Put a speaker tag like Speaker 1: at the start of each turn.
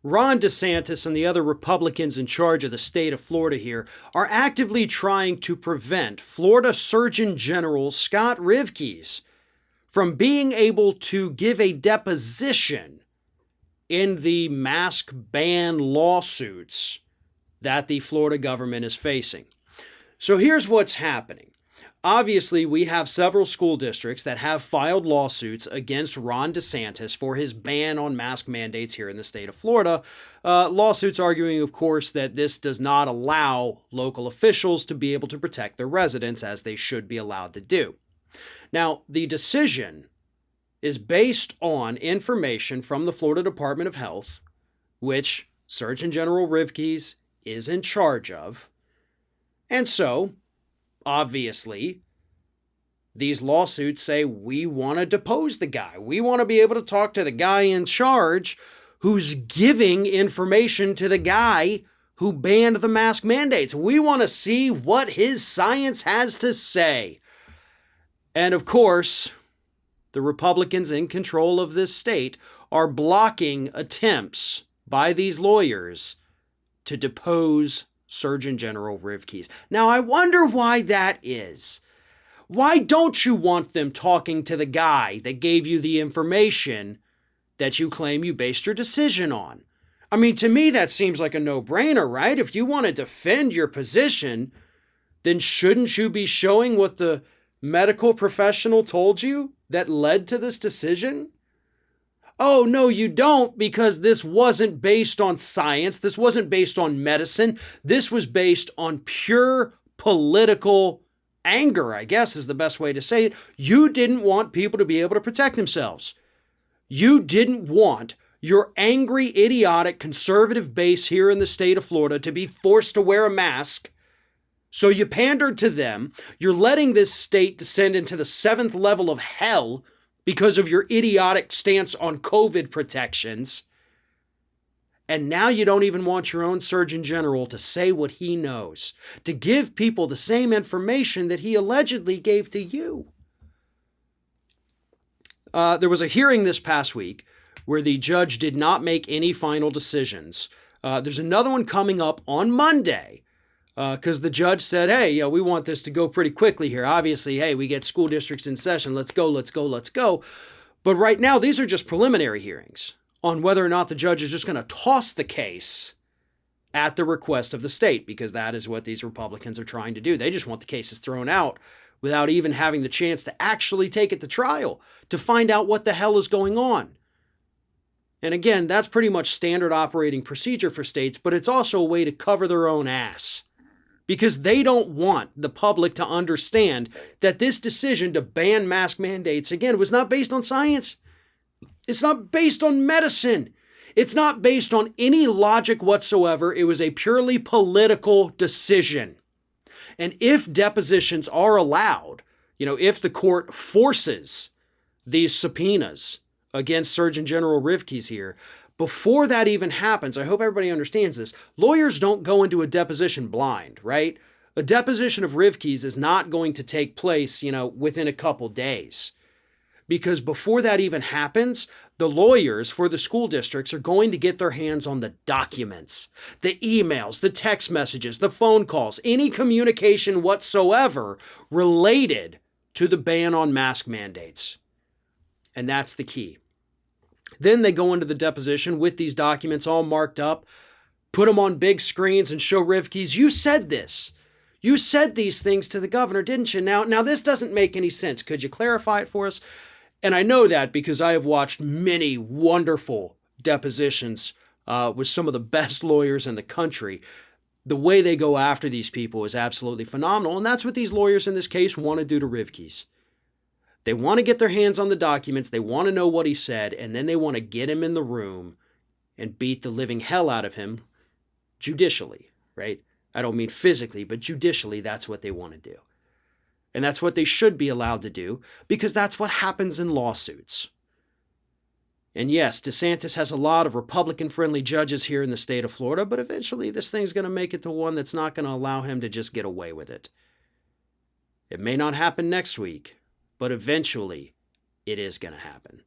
Speaker 1: Ron DeSantis and the other Republicans in charge of the state of Florida here are actively trying to prevent Florida Surgeon General Scott Rivkees from being able to give a deposition in the mask ban lawsuits that the Florida government is facing. So here's what's happening. Obviously, we have several school districts that have filed lawsuits against Ron DeSantis for his ban on mask mandates here in the state of Florida. Lawsuits arguing, of course, that this does not allow local officials to be able to protect their residents as they should be allowed to do. Now, the decision is based on information from the Florida Department of Health, which Surgeon General Rivkees is in charge of. And so, obviously, these lawsuits say we want to depose the guy. We want to be able to talk to the guy in charge who's giving information to the guy who banned the mask mandates. We want to see what his science has to say. And of course, the Republicans in control of this state are blocking attempts by these lawyers to depose Surgeon General Rivkees. Now, I wonder why that is. Why don't you want them talking to the guy that gave you the information that you claim you based your decision on? I mean, to me, that seems like a no-brainer, right? If you want to defend your position, then shouldn't you be showing what the medical professional told you that led to this decision? Oh, no, you don't, because this wasn't based on science. This wasn't based on medicine. This was based on pure political anger, I guess is the best way to say it. You didn't want people to be able to protect themselves. You didn't want your angry, idiotic, conservative base here in the state of Florida to be forced to wear a mask. So you pandered to them. You're letting this state descend into the 7th level of hell because of your idiotic stance on COVID protections. And now you don't even want your own Surgeon General to say what he knows, to give people the same information that he allegedly gave to you. There was a hearing this past week where the judge did not make any final decisions. There's another one coming up on Monday because the judge said, hey, we want this to go pretty quickly here. Obviously, hey, we get school districts in session. Let's go, let's go, let's go. But right now, these are just preliminary hearings on whether or not the judge is just going to toss the case at the request of the state, because that is what these Republicans are trying to do. They just want the cases thrown out without even having the chance to actually take it to trial to find out what the hell is going on. And again, that's pretty much standard operating procedure for states, but it's also a way to cover their own ass, because they don't want the public to understand that this decision to ban mask mandates, again, was not based on science. It's not based on medicine. It's not based on any logic whatsoever. It was a purely political decision. And if depositions are allowed, if the court forces these subpoenas against Surgeon General Rivkees here, before that even happens, I hope everybody understands this, lawyers don't go into a deposition blind, right? A deposition of Rivkees is not going to take place, within a couple days. Because before that even happens, the lawyers for the school districts are going to get their hands on the documents, the emails, the text messages, the phone calls, any communication whatsoever related to the ban on mask mandates. And that's the key. Then they go into the deposition with these documents all marked up, put them on big screens and show Rivkees, you said this. You said these things to the governor, didn't you? Now this doesn't make any sense. Could you clarify it for us? And I know that because I have watched many wonderful depositions with some of the best lawyers in the country. The way they go after these people is absolutely phenomenal. And that's what these lawyers in this case want to do to Rivkees. They want to get their hands on the documents. They want to know what he said. And then they want to get him in the room and beat the living hell out of him judicially, right? I don't mean physically, but judicially, that's what they want to do. And that's what they should be allowed to do, because that's what happens in lawsuits. And yes, DeSantis has a lot of Republican-friendly judges here in the state of Florida, but eventually this thing's going to make it to one that's not going to allow him to just get away with it. It may not happen next week, but eventually it is going to happen.